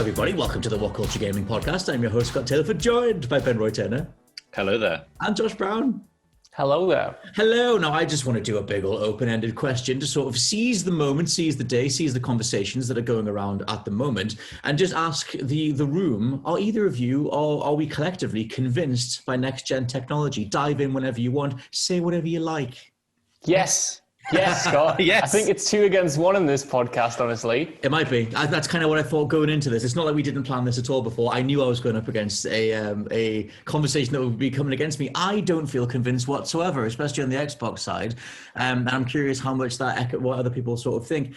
everybody. Welcome to the WhatCulture Gaming Podcast. I'm your host, Scott Taylor, joined by Ben Roy Turner. Hello there. And Josh Brown. Hello there. Hello. Now, I just want to do a big old open-ended question to sort of seize the moment, seize the day, seize the conversations that are going around at the moment, and just ask the room, are either of you, or are we collectively convinced by next-gen technology? Dive in whenever you want. Say whatever you like. Yes. Yes, Scott. Yes. I think it's 2 against 1 in this podcast, honestly. It might be. That's kind of what I thought going into this. It's not like we didn't plan this at all before. I knew I was going up against a conversation that would be coming against me. I don't feel convinced whatsoever, especially on the Xbox side. And I'm curious how much what other people sort of think.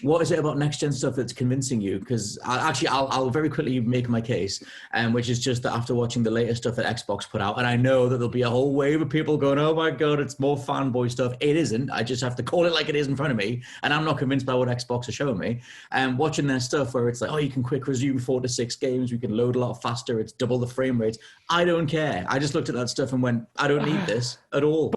What is it about next-gen stuff that's convincing you? Because I'll very quickly make my case, which is just that after watching the latest stuff that Xbox put out, and I know that there'll be a whole wave of people going, oh my God, it's more fanboy stuff. It isn't. I just have to call it like it is in front of me, and I'm not convinced by what Xbox are showing me. Watching their stuff where it's like, oh, you can quick resume 4 to 6 games, we can load a lot faster, it's double the frame rates. I don't care. I just looked at that stuff and went, I don't need this at all.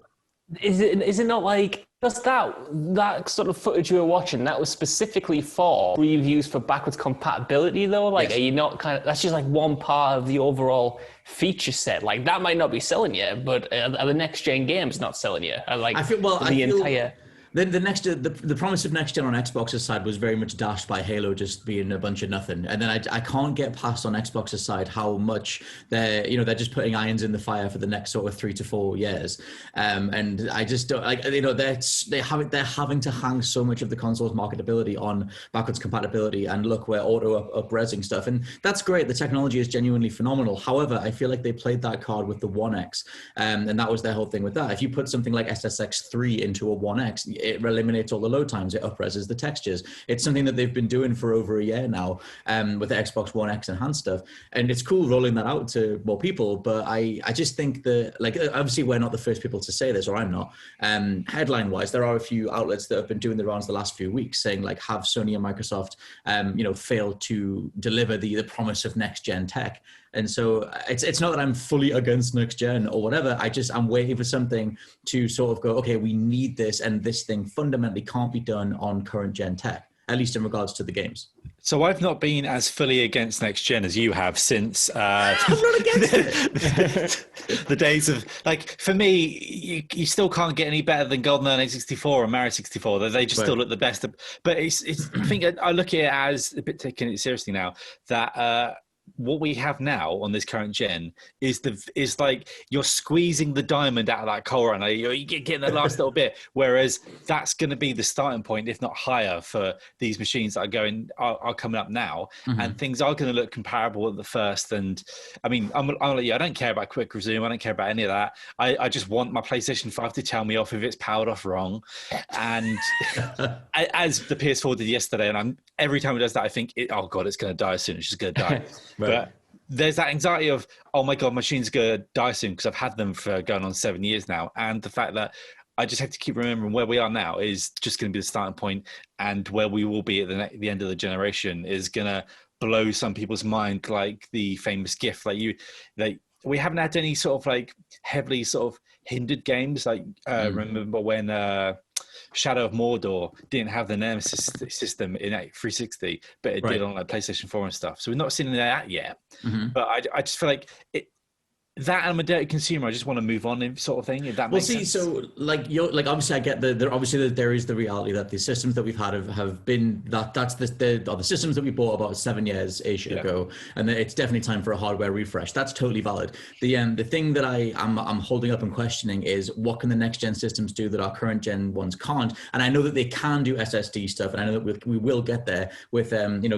Is it not like just that sort of footage you were watching, that was specifically for reviews for backwards compatibility though? Like, yes. Are you not that's just like one part of the overall feature set? Like, that might not be selling you, but are the next gen games not selling you? The promise of next gen on Xbox's side was very much dashed by Halo just being a bunch of nothing, and then I can't get past on Xbox's side how much they're just putting irons in the fire for the next sort of 3 to 4 years, and I just don't they're having to hang so much of the console's marketability on backwards compatibility, and look, we're auto up-resing stuff, and that's great. The technology is genuinely phenomenal. However, I feel like they played that card with the One X, and that was their whole thing with that. If you put something like SSX3 into a One X, it eliminates all the load times, it up-reses the textures. It's something that they've been doing for over a year now, with the Xbox One X enhanced stuff. And it's cool rolling that out to more people, but I just think that, like, obviously we're not the first people to say this, or I'm not. Headline-wise, there are a few outlets that have been doing the rounds the last few weeks saying, like, have Sony and Microsoft, failed to deliver the promise of next-gen tech. And so it's not that I'm fully against next gen or whatever. I'm waiting for something to sort of go, okay, we need this, and this thing fundamentally can't be done on current gen tech, at least in regards to the games. So I've not been as fully against next gen as you have since I'm not against it. The days of, like, for me, you still can't get any better than GoldenEye 64 or Mario 64. They just still look the best. But it's I think I look at it as, a bit taking it seriously now, that what we have now on this current gen is like you're squeezing the diamond out of that coal right now. You're getting the last little bit, whereas that's going to be the starting point, if not higher, for these machines that are coming up now, and things are going to look comparable at the first. And I mean, I don't care about quick resume. I don't care about any of that. I just want my PlayStation 5 to tell me off if it's powered off wrong, and as the PS4 did yesterday. And every time it does that, I think, oh God, it's going to die soon. It's just going to die. Right. But there's that anxiety of, oh my God, machine's going to die soon, because I've had them for going on 7 years now. And the fact that I just have to keep remembering where we are now is just going to be the starting point, and where we will be at the end of the generation is going to blow some people's mind, like the famous GIF. We haven't had any sort of like heavily sort of hindered games. Like remember when Shadow of Mordor didn't have the Nemesis system in 360, but it did on like PlayStation 4 and stuff. So we've not seen that yet. But I just feel like that, and I'm a dirty consumer. I just want to move on, sort of thing. If that makes sense. So obviously I get there is the reality that the systems that we've had have been that's the systems that we bought about 7 years ago, and it's definitely time for a hardware refresh. That's totally valid. The thing that I'm holding up and questioning is, what can the next gen systems do that our current gen ones can't? And I know that they can do SSD stuff, and I know that we will get there with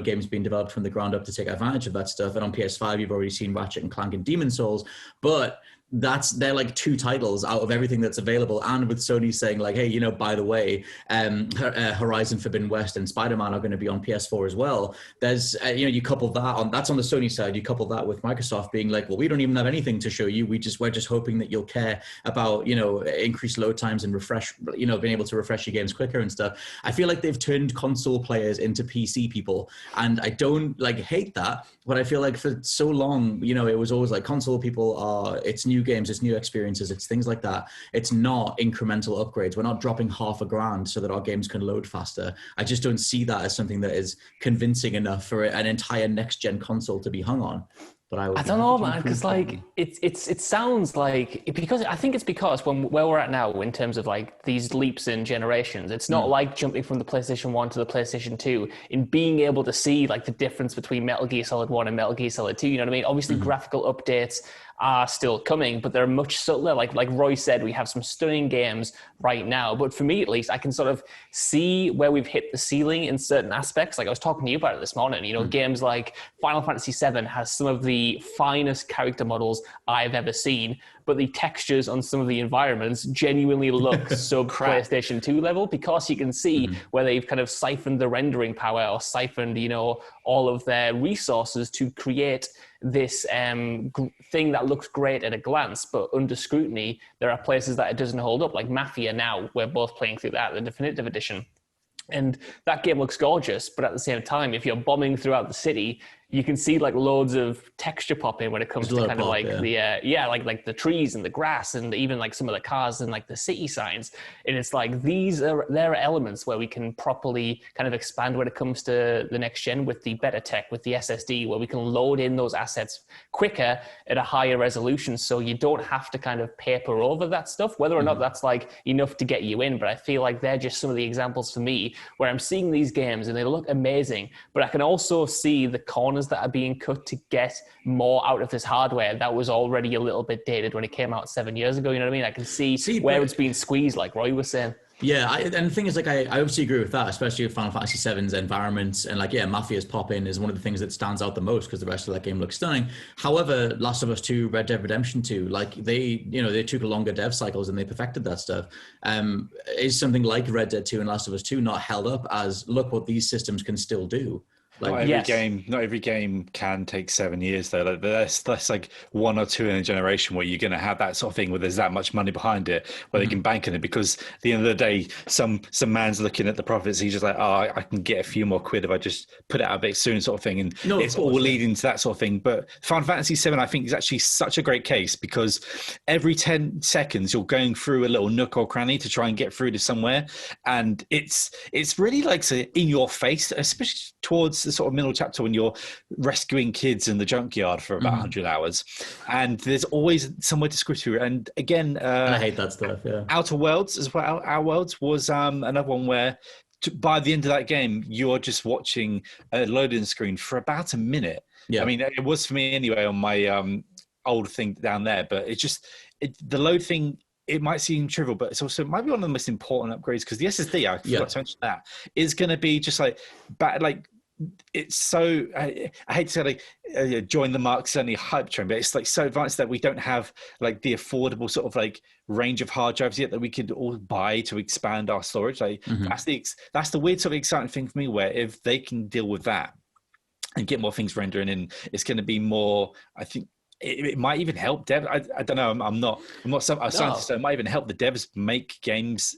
games being developed from the ground up to take advantage of that stuff. And on PS5, you've already seen Ratchet and Clank and Demon's Souls. But they're like 2 titles out of everything that's available, and with Sony saying like, hey, by the way, Horizon Forbidden West and Spider-Man are going to be on PS4 as well. There's you couple that's on the Sony side. You couple that with Microsoft being like, well, we don't even have anything to show you. We're just hoping that you'll care about increased load times and refresh, being able to refresh your games quicker and stuff. I feel like they've turned console players into PC people, and I don't hate that, but I feel like for so long, it was always like console people it's new new games, it's new experiences, it's things like that. It's not incremental upgrades. We're not dropping $1,000,000 so that our games can load faster. I just don't see that as something that is convincing enough for an entire next-gen console to be hung on. But I don't know, man, because like it sounds like because I think it's because where we're at now in terms of like these leaps in generations, it's not like jumping from the PlayStation 1 to the PlayStation 2 in being able to see like the difference between Metal Gear Solid 1 and Metal Gear Solid 2. You know what I mean? Obviously, graphical updates are still coming, but they're much subtler. Like Roy said, we have some stunning games right now, but for me at least, I can sort of see where we've hit the ceiling in certain aspects. Like I was talking to you about it this morning, you know, games like Final Fantasy VII has some of the finest character models I've ever seen, but the textures on some of the environments genuinely look sub PlayStation 2 level, because you can see where they've kind of siphoned the rendering power or siphoned, you know, all of their resources to create this thing that looks great at a glance, but under scrutiny, there are places that it doesn't hold up. Like Mafia now, we're both playing through that, the definitive edition. And that game looks gorgeous, but at the same time, if you're bombing throughout the city, you can see like loads of texture pop in when it comes to kind of like like the trees and the grass and even like some of the cars and like the city signs. And it's like there are elements where we can properly kind of expand when it comes to the next gen with the better tech, with the SSD, where we can load in those assets quicker at a higher resolution, so you don't have to kind of paper over that stuff, whether or not that's like enough to get you in. But I feel like they're just some of the examples for me where I'm seeing these games and they look amazing, but I can also see the corners that are being cut to get more out of this hardware that was already a little bit dated when it came out 7 years ago. You know what I mean? I can see where it's being squeezed, like Roy was saying. Yeah, and the thing is, like, I obviously agree with that, especially with Final Fantasy VII's environments. And, like, yeah, Mafia's pop-in is one of the things that stands out the most because the rest of that game looks stunning. However, Last of Us 2, Red Dead Redemption 2, like, they took longer dev cycles and they perfected that stuff. Is something like Red Dead 2 and Last of Us 2 not held up as, look what these systems can still do? Like, not every game can take 7 years though. Like, that's like one or two in a generation where you're going to have that sort of thing where there's that much money behind it, where they can bank on it. Because at the end of the day, some man's looking at the profits. He's just like, oh, I can get a few more quid if I just put it out a bit soon, sort of thing. And it's all leading to that sort of thing. But Final Fantasy VII, I think, is actually such a great case because every 10 seconds you're going through a little nook or cranny to try and get through to somewhere, and it's really like in your face, especially towards the sort of middle chapter when you're rescuing kids in the junkyard for about 100 hours, and there's always somewhere to screw through. And again, I hate that stuff. Yeah, Outer Worlds as well. Outer Worlds was another one where by the end of that game, you're just watching a loading screen for about a minute. Yeah, I mean, it was for me anyway on my old thing down there, but the load thing. It might seem trivial, but it might be one of the most important upgrades because the SSD, I forgot to mention that, is going to be just like it's so, I hate to say like join the Mark Cerny hype train, but it's like so advanced that we don't have like the affordable sort of like range of hard drives yet that we could all buy to expand our storage. Like that's the weird sort of exciting thing for me, where if they can deal with that and get more things rendering in, it's going to be more, I think, it might even help dev. I don't know. I'm not a scientist, so it might even help the devs make games.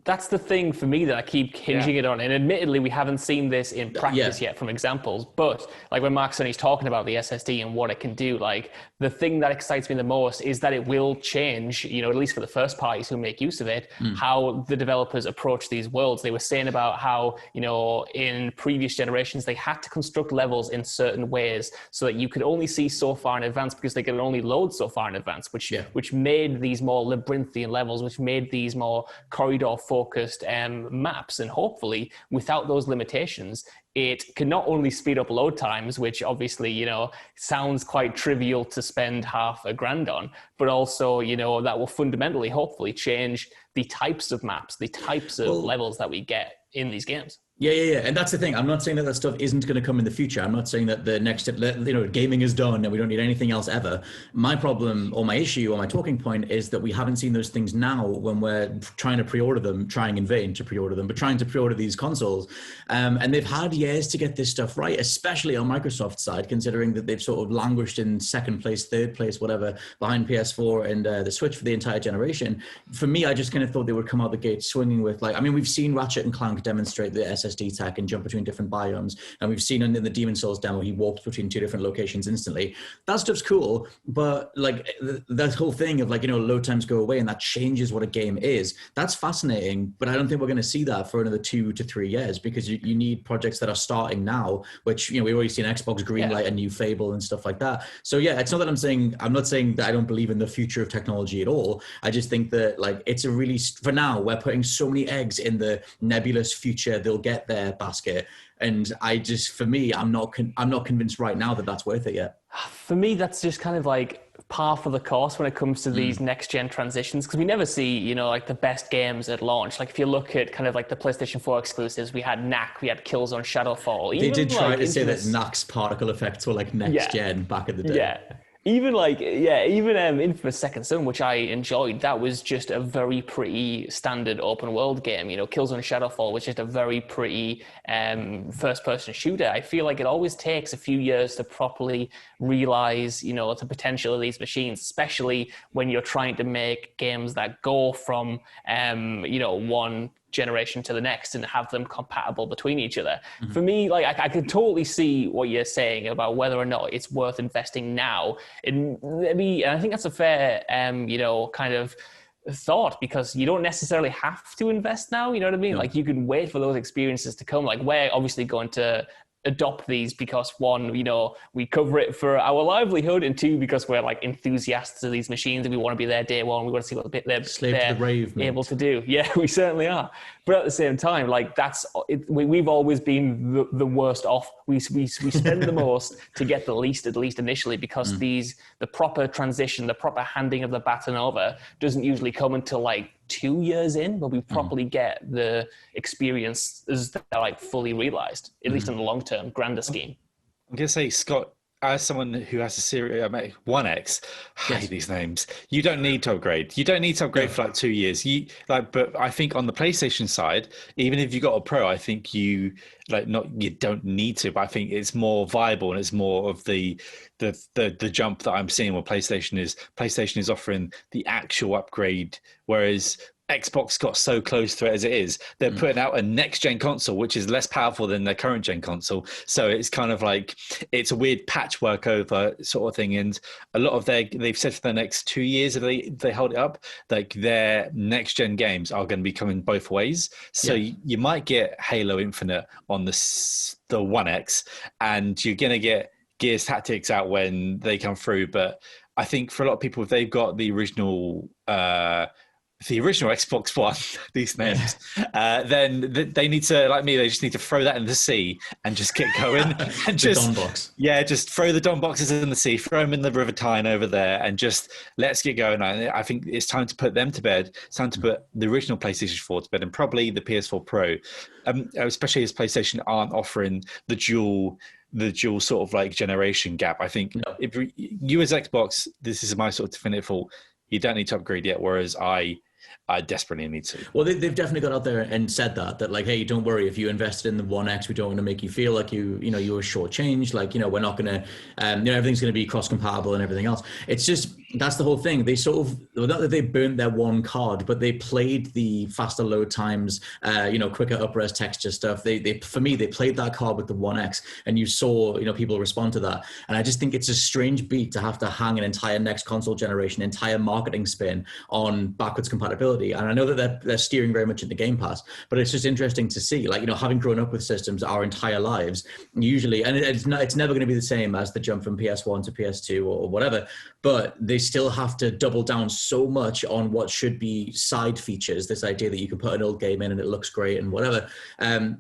That's the thing for me that I keep hinging it on. And admittedly, we haven't seen this in practice yet from examples. But like when Mark Cerny's talking about the SSD and what it can do, like the thing that excites me the most is that it will change, you know, at least for the first parties who make use of it, how the developers approach these worlds. They were saying about how, you know, in previous generations, they had to construct levels in certain ways so that you could only see so far in advance because they could only load so far in advance, which made these more labyrinthian levels, which made these more corridor focused maps. And hopefully without those limitations, it can not only speed up load times, which obviously, you know, sounds quite trivial to spend $100,000 on, but also, you know, that will fundamentally, hopefully change the types of maps, the types of levels that we get in these games. Yeah. And that's the thing. I'm not saying that stuff isn't going to come in the future. I'm not saying that the next, you know, gaming is done and we don't need anything else ever. My problem or my issue or my talking point is that we haven't seen those things now when we're trying to pre-order them, trying in vain to pre-order them, but trying to pre-order these consoles. And they've had years to get this stuff right, especially on Microsoft's side, considering that they've sort of languished in second place, third place, whatever, behind PS4 and the Switch for the entire generation. For me, I just kind of thought they would come out the gate swinging with, like, I mean, we've seen Ratchet and Clank demonstrate the SSD SSD tech and jump between different biomes. And we've seen in the Demon's Souls demo, he warps between 2 different locations instantly. That stuff's cool, but like that whole thing of like, load times go away and that changes what a game is. That's fascinating, but I don't think we're going to see that for another 2 to 3 years, because you need projects that are starting now, which, we've already seen Xbox greenlight a new Fable and stuff like that. So yeah, it's not that I'm not saying that I don't believe in the future of technology at all. I just think that like it's a really, for now, we're putting so many eggs in the nebulous future they'll get there basket. And for me, I'm not convinced right now that that's worth it yet. For me, that's just kind of like par for the course when it comes to these next gen transitions, because we never see, like the best games at launch. Like if you look at kind of like the PlayStation 4 exclusives, we had Knack, we had Killzone Shadowfall. They did try to say that Knack's particle effects were like next gen back in the day. Yeah. Even Infamous Second Son, which I enjoyed, that was just a very pretty standard open world game. Killzone Shadowfall was just a very pretty first person shooter. I feel like it always takes a few years to properly realize, the potential of these machines, especially when you're trying to make games that go from, one generation to the next and have them compatible between each other. Mm-hmm. For me, like I can totally see what you're saying about whether or not it's worth investing now. And I think that's a fair, kind of thought, because you don't necessarily have to invest now. You know what I mean? Yeah. Like you can wait for those experiences to come. Like we're obviously going to adopt these because one, we cover it for our livelihood, and two, because we're like enthusiasts of these machines and we want to be there day one. We want to see what they're able to do. Yeah, we certainly are. But at the same time, like we've always been the worst off. We spend the most to get the least, at least initially, because the proper transition, the proper handing of the baton over doesn't usually come until like 2 years in, but we properly get the experiences that are like fully realized, at least in the long term, grander scheme. I'm going to say, Scott, as someone who has a Series One X, I hate these names. You don't need to upgrade. You don't need to upgrade for like 2 years. But I think on the PlayStation side, even if you got a Pro, I think you don't need to. But I think it's more viable, and it's more of the jump that I'm seeing where PlayStation is offering the actual upgrade, whereas Xbox got so close to it as it is. They're putting out a next-gen console, which is less powerful than their current-gen console. So it's kind of like, it's a weird patchwork over sort of thing. And a lot of they've said for the next 2 years, if they hold it up, like their next-gen games are going to be coming both ways. So you might get Halo Infinite on the One X, and you're going to get Gears Tactics out when they come through. But I think for a lot of people, if they've got the original Xbox One, these names, then they need to, like me, they just need to throw that in the sea and just get going. And just Don box. Yeah, just throw the Don boxes in the sea, throw them in the River Tyne over there, and just let's get going. I think it's time to put them to bed. It's time to put the original PlayStation 4 to bed, and probably the PS4 Pro, especially as PlayStation aren't offering the dual sort of like generation gap. I think if you as Xbox, this is my sort of definitive thought, you don't need to upgrade yet, whereas I desperately need to. Well, they've definitely got out there and said that like, hey, don't worry, if you invested in the One X, we don't want to make you feel like you were shortchanged. Like, we're not going to, everything's going to be cross-compatible and everything else. It's just, that's the whole thing. They sort of, not that they burnt their one card, but they played the faster load times, quicker up-res texture stuff. For me, they played that card with the One X, and you saw, people respond to that. And I just think it's a strange beat to have to hang an entire next console generation, entire marketing spin on backwards compatibility. And I know that they're steering very much into Game Pass, but it's just interesting to see, like, having grown up with systems our entire lives, usually, and it's never going to be the same as the jump from PS1 to PS2 or whatever, but they still have to double down so much on what should be side features, this idea that you can put an old game in and it looks great and whatever.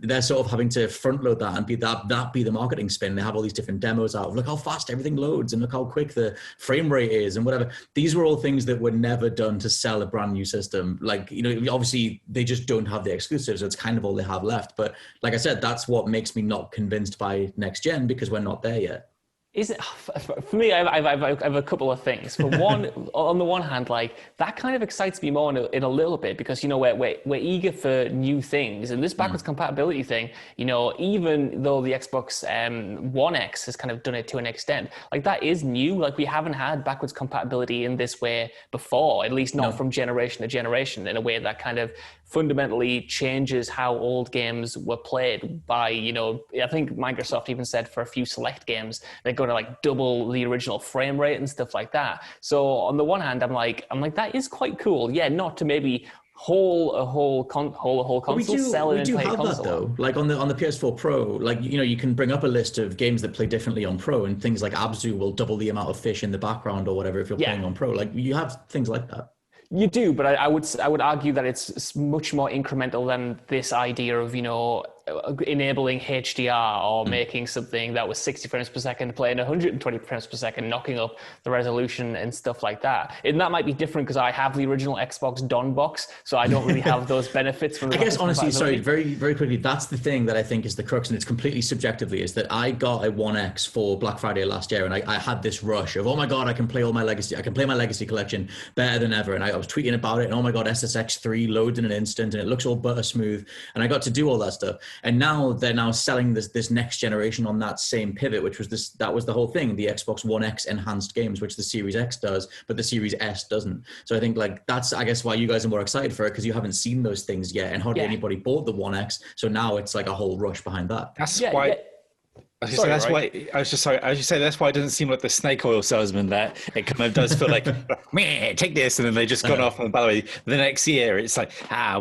They're sort of having to front load that and be the marketing spin. They have all these different demos out of, look how fast everything loads and look how quick the frame rate is and whatever. These were all things that were never done to sell a brand new system. Like, obviously they just don't have the exclusives. So it's kind of all they have left. But like I said, that's what makes me not convinced by next gen, because we're not there yet. Is it for me? I have a couple of things. For one, on the one hand, like that kind of excites me more in a little bit because we're eager for new things, and this backwards compatibility thing. Even though the Xbox One X has kind of done it to an extent, like that is new. Like we haven't had backwards compatibility in this way before, at least not from generation to generation, in a way that kind of fundamentally changes how old games were played by, I think Microsoft even said for a few select games, they're going to like double the original frame rate and stuff like that. So on the one hand, I'm like, that is quite cool. Yeah, not to maybe a whole console, sell an entire console. That though. Like on the PS4 Pro, like you can bring up a list of games that play differently on Pro, and things like Abzu will double the amount of fish in the background or whatever if you're playing on Pro. Like you have things like that. You do, but I would argue that it's much more incremental than this idea of enabling HDR or making something that was 60 frames per second playing 120 frames per second, knocking up the resolution and stuff like that. And that might be different because I have the original Xbox Don box, so I don't really have those benefits from the I guess honestly, sorry, very, very quickly, that's the thing that I think is the crux, and it's completely subjectively, is that I got a One X for Black Friday last year, and I had this rush of, oh my God, I can play my Legacy collection better than ever. And I was tweeting about it, and oh my God, SSX3 loads in an instant, and it looks all butter smooth, and I got to do all that stuff. And now they're selling this next generation on that same pivot, which was that was the whole thing, the Xbox One X enhanced games, which the Series X does, but the Series S doesn't. So I think like that's, I guess, why you guys are more excited for it, because you haven't seen those things yet, and hardly anybody bought the One X. So now it's like a whole rush behind that. That's why. I was just say that's why it doesn't seem like the snake oil salesman that it kind of does feel like, meh, take this, and then they just gone off. And by the way, the next year it's like,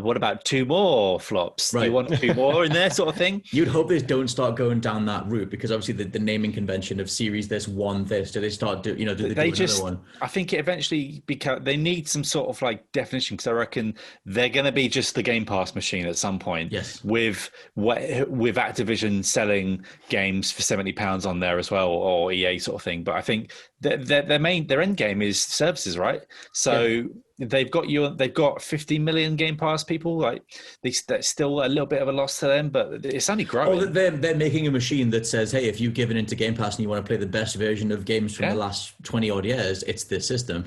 what about 2 more flops? Right. Do you want 2 more in there, sort of thing? You'd hope they don't start going down that route, because obviously the naming convention of series this, one this, do they start do they do another one? I think it eventually they need some sort of like definition, because I reckon they're going to be just the Game Pass machine at some point. Yes. With Activision selling games for £70 on there as well, or EA sort of thing. But I think their end game is services, right? So they've got 50 million Game Pass people. Like that's still a little bit of a loss to them, but it's only growing. Oh, they're making a machine that says, hey, if you've given into Game Pass and you want to play the best version of games from the last 20 odd years, it's this system.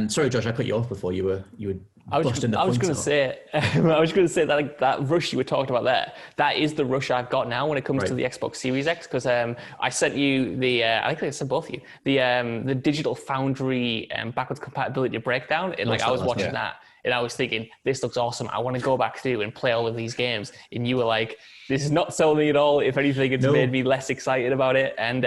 Sorry, Josh, I cut you off before you were. I was going to say that like, that rush you were talking about there, that is the rush I've got now when it comes to the Xbox Series X, because I sent you I think I sent both of you the Digital Foundry backwards compatibility breakdown, and I was watching that and I was thinking, this looks awesome, I want to go back through and play all of these games, and you were like, this is not selling me at all. If anything, it's made me less excited about it. And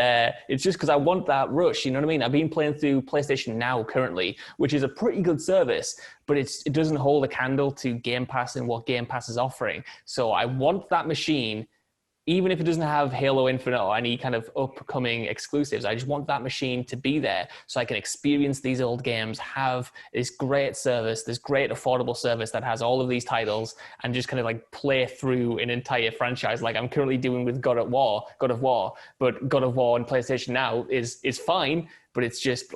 it's just because I want that rush, you know what I mean? I've been playing through PlayStation Now currently, which is a pretty good service, but it doesn't hold a candle to Game Pass and what Game Pass is offering. So I want that machine, even if it doesn't have Halo Infinite or any kind of upcoming exclusives. I just want that machine to be there so I can experience these old games, have this great service, this great affordable service that has all of these titles, and just kind of like play through an entire franchise like I'm currently doing with God of War. But God of War on PlayStation Now is fine, but it's just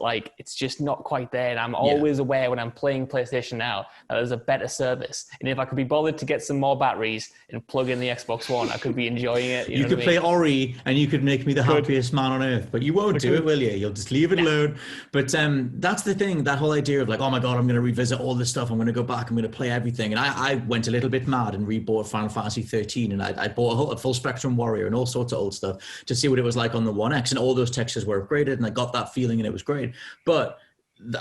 not quite there. And I'm always aware when I'm playing PlayStation Now that there's a better service. And if I could be bothered to get some more batteries and plug in the Xbox One, I could be enjoying it. You could play Ori and you could make me the happiest man on earth, but you won't do it, will you? You'll just leave it alone. But that's the thing, that whole idea of like, oh my God, I'm going to revisit all this stuff. I'm going to go back. I'm going to play everything. And I went a little bit mad and rebought Final Fantasy 13, and I bought a full spectrum Warrior and all sorts of old stuff to see what it was like on the One X, and all those textures were upgraded, and I got that feeling and it was great. But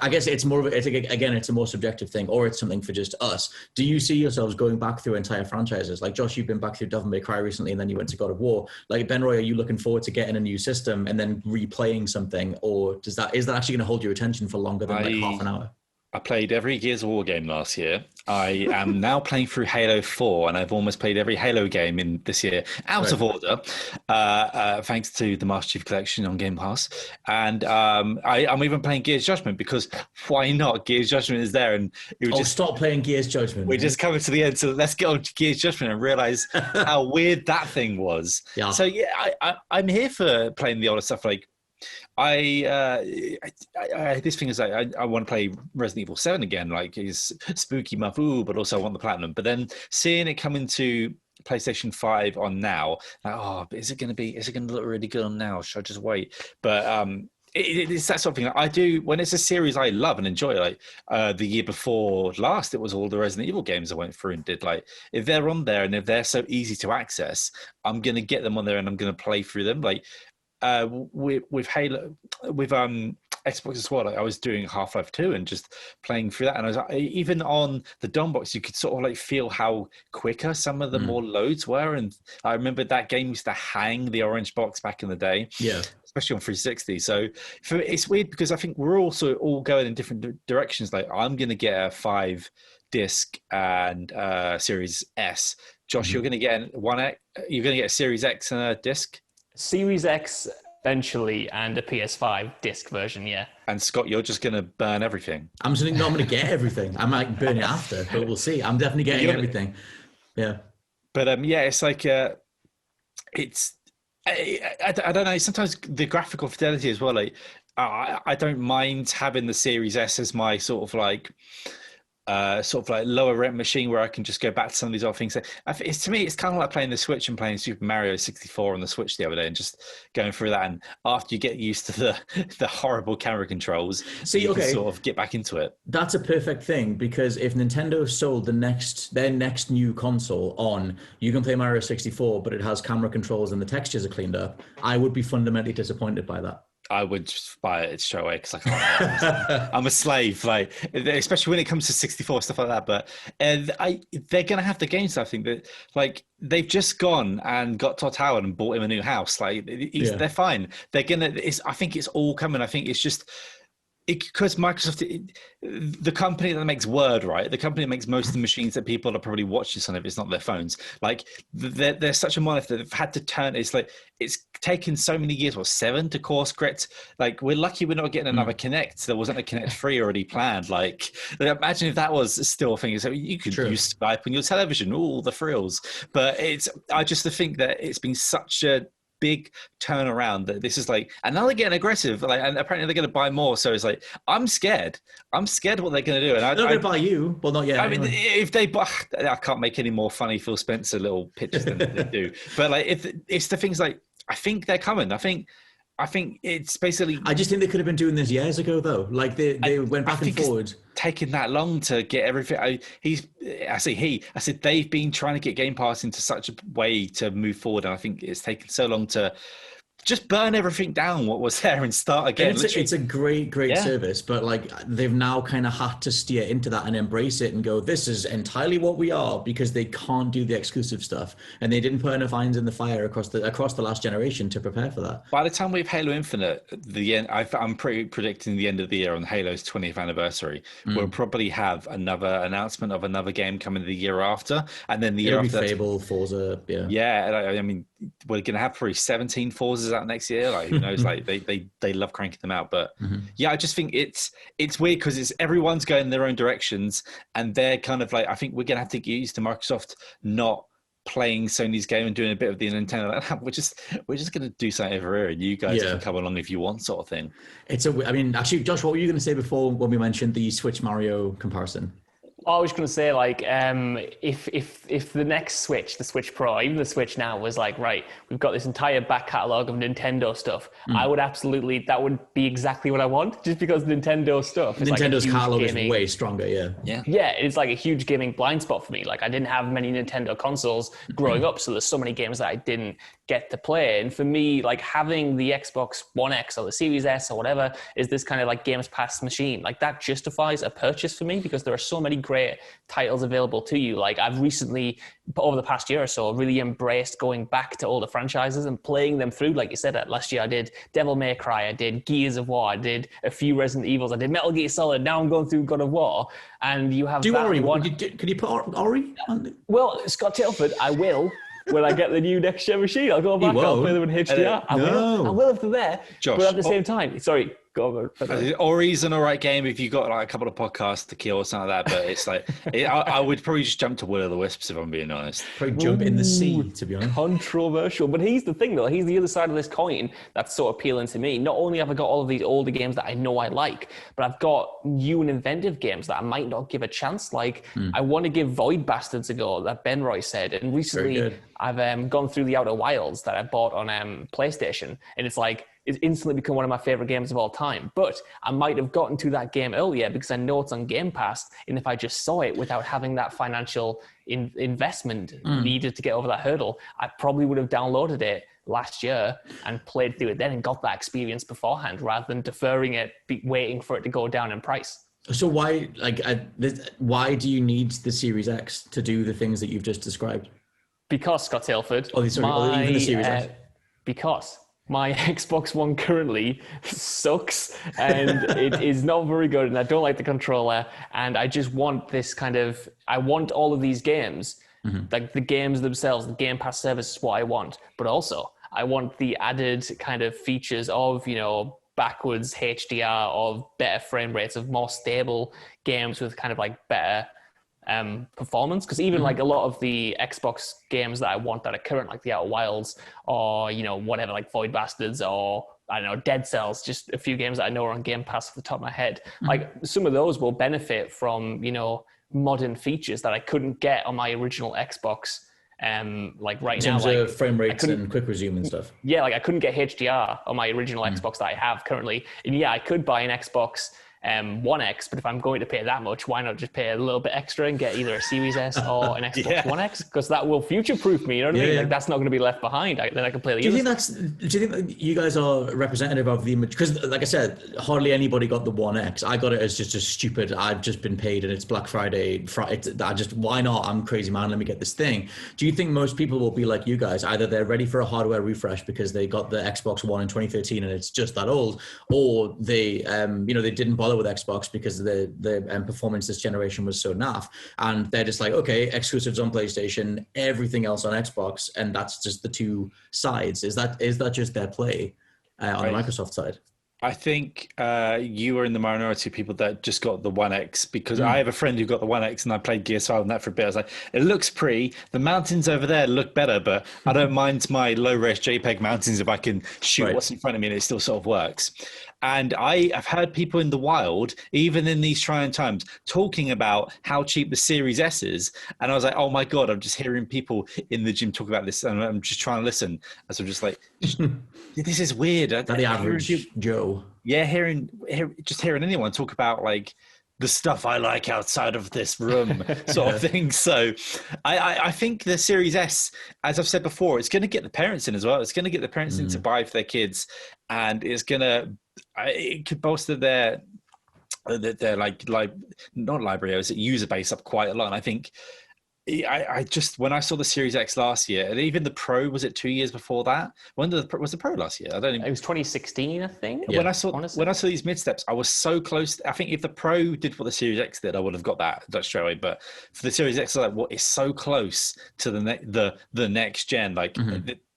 I guess it's more of it's a more subjective thing, or it's something for just us. Do you see yourselves going back through entire franchises? Like Josh, you've been back through Devil May Cry recently, and then you went to God of War. Like Ben Roy, are you looking forward to getting a new system and then replaying something, or is that actually going to hold your attention for longer than like half an hour? I played every Gears of War game last year. I am now playing through Halo 4, and I've almost played every Halo game in this year, out of order, thanks to the Master Chief Collection on Game Pass. And I'm even playing Gears Judgment, because why not? Gears Judgment is there, and it would stop playing Gears Judgment. We're just coming to the end, so let's get on to Gears Judgment and realize how weird that thing was. Yeah. So I'm here for playing the older stuff. Like this thing is I want to play Resident Evil 7 again, like it's spooky mafu, but also I want the platinum. But then seeing it come into PlayStation 5 on now. Like, oh, but is it going to look really good on now? Should I just wait? But it's that sort of thing. I do when it's a series I love and enjoy. Like the year before last, it was all the Resident Evil games I went through and did. Like if they're on there and if they're so easy to access, I'm gonna get them on there and I'm gonna play through them. Like with Halo, with Xbox as well. Like I was doing Half-Life 2 and just playing through that, and I was even on the DOM box, you could sort of like feel how quicker some of the more loads were. And I remember that game used to hang, the orange box, back in the day. Yeah. Especially on 360. So it's weird because I think we're also all going in different directions. Like I'm going to get a 5-disc and Series S. Josh, you're going to get you're going to get a Series X and a disc? Series X eventually, and a PS5 disc version, yeah. And Scott, you're just going to burn everything. I'm just not going to get everything. I might burn it after, but we'll see. I'm definitely getting everything. Yeah. But yeah, it's like it's. I don't know. Sometimes the graphical fidelity as well. Like I don't mind having the Series S as my sort of like lower rent machine where I can just go back to some of these other things. To me, it's kind of like playing the Switch and playing Super Mario 64 on the Switch the other day and just going through that. And after you get used to the horrible camera controls, you can sort of get back into it. That's a perfect thing, because if Nintendo sold their next new console on, you can play Mario 64, but it has camera controls and the textures are cleaned up, I would be fundamentally disappointed by that. I would just buy it straight away because I'm a slave, like especially when it comes to 64 stuff like that. But they're gonna have the games. I think that like they've just gone and got Todd Howard and bought him a new house. Like they're fine. They're gonna. I think it's all coming. I think it's just. Because Microsoft, the company that makes Word, right? The company that makes most of the machines that people are probably watching on, if it's not their phones. Like they're such a monolith that they've had to turn. It's like it's taken so many years, 7 to course correct. Like we're lucky we're not getting another Kinect. There wasn't a Kinect 3 already planned. Like imagine if that was still a thing. So you could use Skype on your television, all the frills. But I just think that it's been such a big turnaround that this is like, and now they're getting aggressive, like, and apparently they're going to buy more. So it's like, I'm scared what they're going to do. And they're going to buy you. Well, not yet. I mean, if they buy, I can't make any more funny Phil Spencer little pitches than they do. But like, if it's the things like, I think they're coming. I think it's basically. I just think they could have been doing this years ago, though. Like they went back and forward. Taking that long to get everything. I said they've been trying to get Game Pass into such a way to move forward, and I think it's taken so long to just burn everything down what was there and start again. It's a great service, but like they've now kind of had to steer into that and embrace it and go, this is entirely what we are, because they can't do the exclusive stuff, and they didn't put enough irons in the fire across the last generation to prepare for that. By the time we have Halo Infinite, I'm predicting the end of the year on Halo's 20th anniversary. We'll probably have another announcement of another game coming the year after, and then the year after Fable, Forza, I mean, we're gonna have probably 17 Forzas out next year. Like who knows? Like they love cranking them out. But I just think it's weird because everyone's going their own directions, and they're kind of like, I think we're gonna have to get used to Microsoft not playing Sony's game and doing a bit of the Nintendo. Like, we're just gonna do something over here, and you guys can come along if you want, sort of thing. Actually, Josh, what were you gonna say before when we mentioned the Switch Mario comparison? I was going to say, like, if the next Switch, the Switch Pro, even the Switch now was like, right, we've got this entire back catalogue of Nintendo stuff, I would absolutely, that would be exactly what I want, just because Nintendo stuff is Nintendo's like catalogue is way stronger, Yeah, it's like a huge gaming blind spot for me. Like, I didn't have many Nintendo consoles growing up, so there's so many games that I didn't get to play. And for me, like, having the Xbox One X or the Series S or whatever is this kind of like Games Pass machine. Like, that justifies a purchase for me because there are so many great titles available to you. Like, I've recently, over the past year or so, really embraced going back to all the franchises and playing them through. Like you said, last year I did Devil May Cry, I did Gears of War, I did a few Resident Evils, I did Metal Gear Solid, now I'm going through God of War. And you have Ori. Could you put Ori on? Well, Scott Tilford, I will. When I get the new next gen machine, I'll go back, I'll play them in HDR. I will if they're there. Josh, but at the same time, sorry, God, Ori's an alright game if you've got like a couple of podcasts to kill or something like that, but it's like I would probably just jump to Will of the Wisps if I'm being honest. Probably jump in the sea, to be honest. Controversial, but here's the thing though. Here's the other side of this coin that's so appealing to me. Not only have I got all of these older games that I know I like, but I've got new and inventive games that I might not give a chance. Like I want to give Void Bastards a go, that Ben Roy said, and recently I've gone through the Outer Wilds that I bought on PlayStation, and it's instantly become one of my favorite games of all time. But I might have gotten to that game earlier because I know it's on Game Pass. And if I just saw it without having that financial investment needed to get over that hurdle, I probably would have downloaded it last year and played through it then and got that experience beforehand rather than deferring it, waiting for it to go down in price. So why do you need the Series X to do the things that you've just described? Because, Scott Tilford, even the Series X. Because my Xbox One currently sucks and it is not very good and I don't like the controller, and I just want this I want all of these games, like the games themselves, the Game Pass service is what I want, but also I want the added kind of features of, backwards HDR, of better frame rates, of more stable games with kind of like better performance, because even like a lot of the Xbox games that I want that are current, like the Outer Wilds or whatever, like Void Bastards or I don't know, Dead Cells, just a few games that I know are on Game Pass off the top of my head. Like some of those will benefit from modern features that I couldn't get on my original Xbox. Like right now, in terms of frame rates and quick resume and stuff. Yeah, like I couldn't get HDR on my original Xbox that I have currently, and yeah, I could buy an Xbox One X, but if I'm going to pay that much, why not just pay a little bit extra and get either a Series S or an Xbox One X? Because that will future-proof me, you know what I mean? Like that's not going to be left behind. Then I can play the Do you think that you guys are representative of the image? Because like I said, hardly anybody got the One X. I got it as just a stupid, I've just been paid and it's Black Friday. Why not? I'm crazy man, let me get this thing. Do you think most people will be like you guys? Either they're ready for a hardware refresh because they got the Xbox One in 2013 and it's just that old, or they, they didn't bother with Xbox because the performance this generation was so naff, and they're just like, okay, exclusives on PlayStation, everything else on Xbox, and that's just the two sides. Is that just their play on the Microsoft side? I think you were in the minority of people that just got the One X, because I have a friend who got the One X and I played Gears 5 on that for a bit. I was like, it looks pretty. The mountains over there look better, but I don't mind my low-res JPEG mountains if I can shoot what's in front of me and it still sort of works. And I have heard people in the wild, even in these trying times, talking about how cheap the Series S is. And I was like, oh my God, I'm just hearing people in the gym talk about this and I'm just trying to listen. And so I'm just like, this is weird. The average Joe. Yeah, hearing anyone talk about like the stuff I like outside of this room sort of thing. So I think the Series S, as I've said before, it's going to get the parents in as well. It's going to get the parents in to buy for their kids, and it could bolster their like not library, is it user base up quite a lot. And I think I just, when I saw the Series X last year, and even the Pro, was it 2 years before that? When was the Pro last year? I don't even. It was 2016, I think. Yeah. When I saw these mid steps, I was so close. I think if the Pro did what the Series X did, I would have got that straight away. But for the Series X, it's so close to the next gen. Like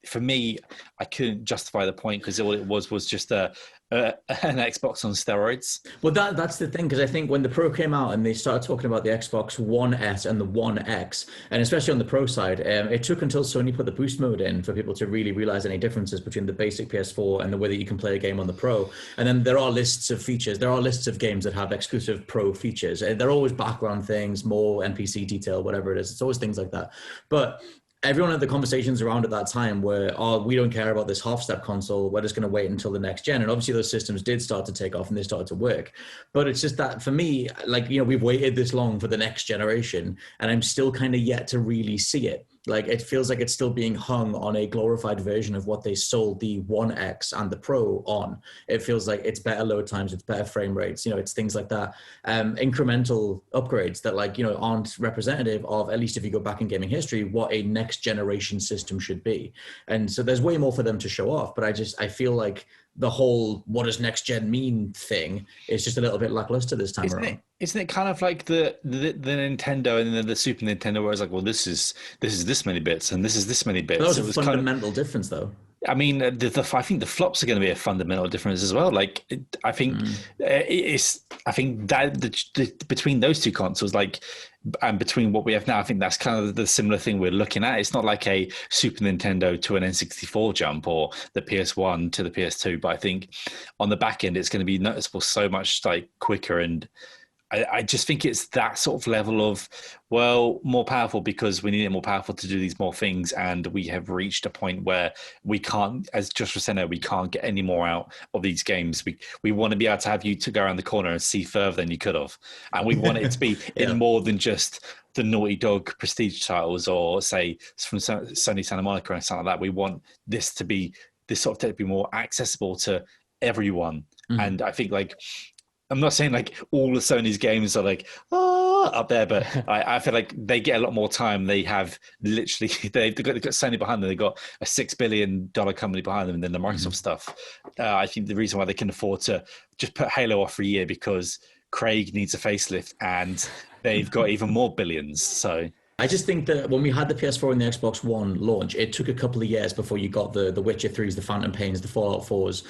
for me, I couldn't justify the point because all it was just an Xbox on steroids. Well, that's the thing, because I think when the Pro came out and they started talking about the Xbox One S and the One X, and especially on the Pro side, it took until Sony put the boost mode in for people to really realize any differences between the basic PS4 and the way that you can play a game on the Pro. And then there are lists of features. There are lists of games that have exclusive Pro features. They're always background things, more NPC detail, whatever it is. It's always things like that. But everyone had the conversations around at that time where, we don't care about this half-step console. We're just going to wait until the next gen. And obviously those systems did start to take off and they started to work. But it's just that for me, we've waited this long for the next generation and I'm still kind of yet to really see it. Like, it feels like it's still being hung on a glorified version of what they sold the One X and the Pro on. It feels like it's better load times, it's better frame rates, it's things like that. Incremental upgrades that aren't representative of, at least if you go back in gaming history, what a next generation system should be. And so there's way more for them to show off, but I feel like the whole what does next gen mean thing is just a little bit lackluster this time around. Isn't it kind of like the Nintendo and then the Super Nintendo, where it's like, well, this is this many bits and this is this many bits? That was a fundamental difference, though. I mean, I think the flops are going to be a fundamental difference as well. Like, I think I think that between those two consoles, like, and between what we have now, I think that's kind of the similar thing we're looking at. It's not like a Super Nintendo to an N64 jump or the PS1 to the PS2, but I think on the back end, it's going to be noticeable so much like quicker. And I just think it's that sort of level of, well, more powerful because we need it more powerful to do these more things. And we have reached a point where we can't, as Joshua said, we can't get any more out of these games. We want to be able to have you to go around the corner and see further than you could have. And we want it to be in more than just the Naughty Dog prestige titles or say from Sony Santa Monica and something like that. We want this to be, this sort of tech to be more accessible to everyone. And I think like, I'm not saying like all of Sony's games are like up there, but I feel like they get a lot more time. They have literally they've got Sony behind them. They've got a $6 billion company behind them, and then the Microsoft stuff. I think the reason why they can afford to just put Halo off for a year because Craig needs a facelift, and they've got even more billions. So. I just think that when we had the PS4 and the Xbox One launch, it took a couple of years before you got the Witcher 3s, the Phantom Pains, the Fallout 4s.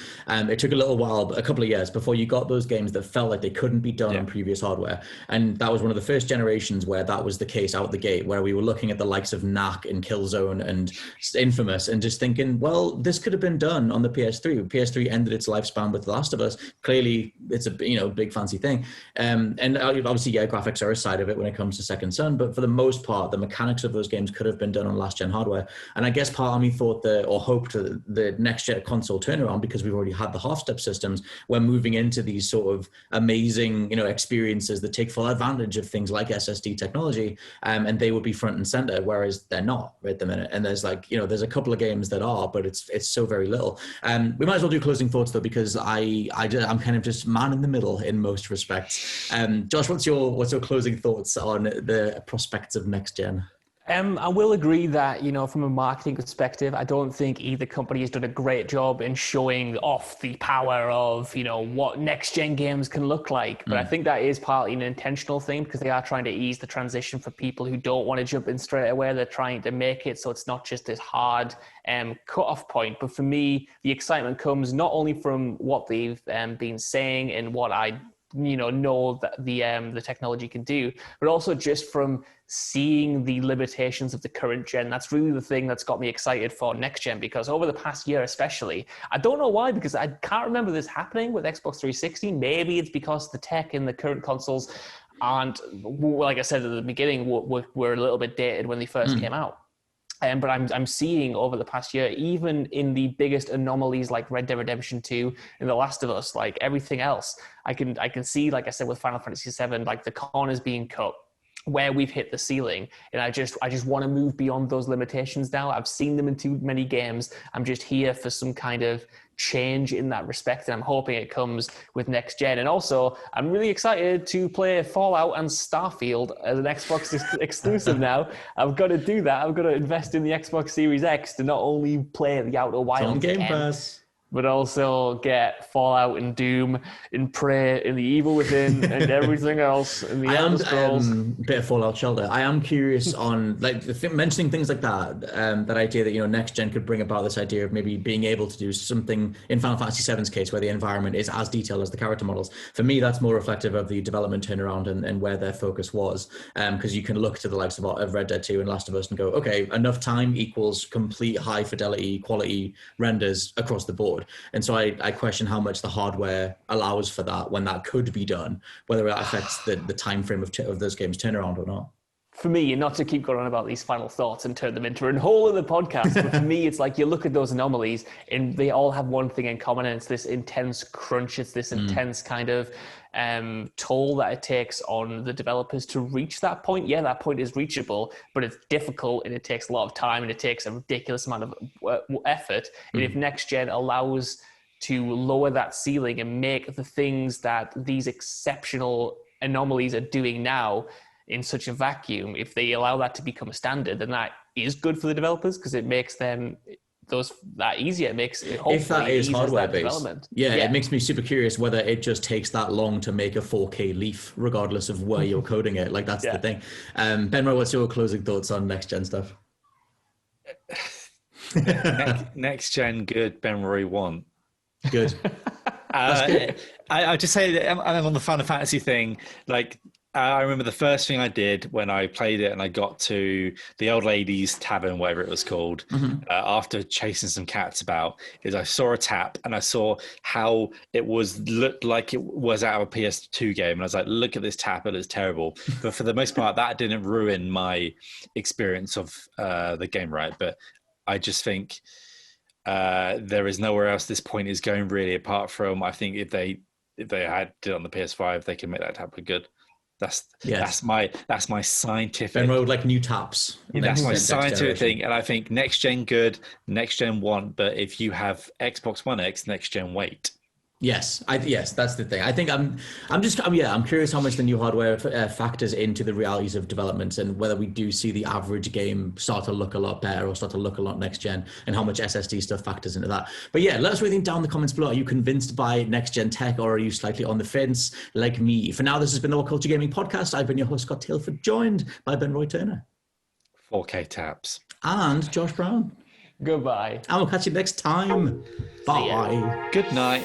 It took a little while, a couple of years before you got those games that felt like they couldn't be done on previous hardware. And that was one of the first generations where that was the case out the gate, where we were looking at the likes of Knack and Killzone and Infamous and just thinking, well, this could have been done on the PS3. PS3 ended its lifespan with The Last of Us. Clearly, it's a big fancy thing. And obviously, graphics are a side of it when it comes to Second Son, but for the most part, the mechanics of those games could have been done on last-gen hardware. And I guess part of me thought hoped the next-gen console turnaround, because we've already had the half-step systems, we're moving into these sort of amazing, experiences that take full advantage of things like SSD technology, and they would be front and center, whereas they're not right at the minute. And there's there's a couple of games that are, but it's so very little. We might as well do closing thoughts though, because I'm kind of just man in the middle in most respects. Josh, what's your closing thoughts on the prospects of next gen? I will agree that, from a marketing perspective, I don't think either company has done a great job in showing off the power of, what next-gen games can look like. But I think that is partly an intentional thing, because they are trying to ease the transition for people who don't want to jump in straight away. They're trying to make it so it's not just this hard cut-off point. But for me, the excitement comes not only from what they've been saying and what I know that the technology can do, but also just from seeing the limitations of the current gen. That's really the thing that's got me excited for next gen, because over the past year especially, I don't know why, because I can't remember this happening with Xbox 360. Maybe it's because the tech in the current consoles aren't, like I said at the beginning, were a little bit dated when they first came out. But I'm seeing over the past year, even in the biggest anomalies like Red Dead Redemption 2 and The Last of Us, like everything else, I can see, like I said, with Final Fantasy VII, like the corners being cut, where we've hit the ceiling. And I just want to move beyond those limitations now. I've seen them in too many games. I'm just here for some kind of change in that respect, and I'm hoping it comes with next gen. And also, I'm really excited to play Fallout and Starfield as an Xbox exclusive now. I've got to do that. I've got to invest in the Xbox Series X to not only play the Outer Wilds, on Game Pass, but also get Fallout and Doom and Prey and The Evil Within and everything else in the Elder Scrolls. Bit of Fallout Shelter. I am curious on mentioning things like that. That idea that next gen could bring about this idea of maybe being able to do something in Final Fantasy VII's case, where the environment is as detailed as the character models. For me, that's more reflective of the development turnaround and where their focus was. Because you can look to the likes of Red Dead 2 and Last of Us and go, okay, enough time equals complete high fidelity quality renders across the board. And so I question how much the hardware allows for that when that could be done, whether that affects the time frame of those games' turnaround or not. For me, not to keep going on about these final thoughts and turn them into a whole other podcast, but for me, it's like you look at those anomalies and they all have one thing in common, and it's this intense crunch. It's this intense kind of toll that it takes on the developers to reach that point. Yeah, that point is reachable, but it's difficult and it takes a lot of time and it takes a ridiculous amount of effort. And if next gen allows to lower that ceiling and make the things that these exceptional anomalies are doing now in such a vacuum, if they allow that to become a standard, then that is good for the developers, because it makes them that easier. It makes it, if that is hardware based, yeah, it makes me super curious whether it just takes that long to make a 4K leaf, regardless of where you're coding it. Like that's the thing. Benro, what's your closing thoughts on next gen stuff? Next gen good, Ben Roy want. Good. That's good. I just say that I'm on the Final Fantasy thing. Like, I remember the first thing I did when I played it and I got to the old ladies tavern, whatever it was called, after chasing some cats about, is I saw a tap and I saw how it looked like it was out of a PS2 game. And I was like, look at this tap, it is terrible. But for the most part, that didn't ruin my experience of the game, right? But I just think there is nowhere else this point is going really, apart from, I think if they had it on the PS5, they can make that tap look good. That's my scientific. Ben would like new taps. That's my scientific thing, and I think next gen good, next gen want. But if you have Xbox One X, next gen wait. Yes, that's the thing. I think I'm curious how much the new hardware factors into the realities of development, and whether we do see the average game start to look a lot better or start to look a lot next gen, and how much SSD stuff factors into that. But yeah, let us know anything down in the comments below. Are you convinced by next gen tech, or are you slightly on the fence like me? For now, this has been the WhatCulture Gaming Podcast. I've been your host, Scott Tilford, joined by Ben Roy Turner, 4K taps, and Josh Brown. Goodbye. And we'll catch you next time. Bye. Good night.